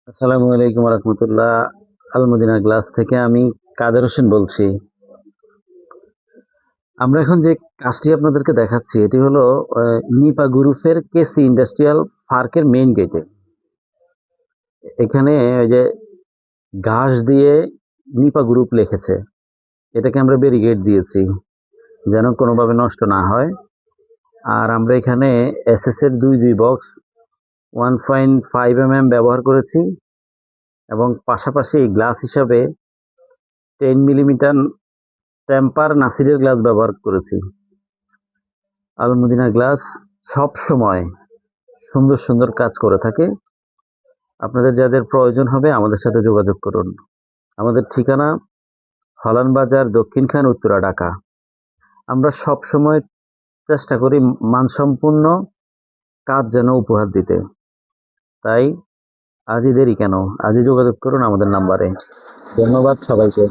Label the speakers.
Speaker 1: আসসালামু আলাইকুম রহমতুল্লাহ। আলমদিনা গ্লাস থেকে আমি কাদের হোসেন বলছি। আমরা এখন যে কাজটি আপনাদেরকে দেখাচ্ছি এটি হলো নিপা গ্রুপের কেসি ইন্ডাস্ট্রিয়াল পার্কের মেইন গেটে। এখানে ওই যে ঘাস দিয়ে নিপা গ্রুপ লিখেছে, এটাকে আমরা ব্যারিকেড দিয়েছি যেন কোনোভাবে নষ্ট না হয়। আর আমরা এখানে এসএস এর দুই বক্স 1.5 ব্যবহার করেছি এবং পাশাপাশি গ্লাস হিসাবে 10 মিলিমিটার টেম্পার নাসিরের গ্লাস ব্যবহার করেছি। আলমদিনা গ্লাস সব সময় সুন্দর সুন্দর কাজ করে থাকে। আপনাদের যাদের প্রয়োজন হবে আমাদের সাথে যোগাযোগ করুন। আমাদের ঠিকানা হলান বাজার, দক্ষিণ খান, উত্তরা, ঢাকা। আমরা সব সময় চেষ্টা করি মানসম্পন্ন কাজ যেন উপহার দিতে। তাই আজই দেরি কেন, আজই যোগাযোগ করুন আমাদের নাম্বারে। ধন্যবাদ সবাইকে।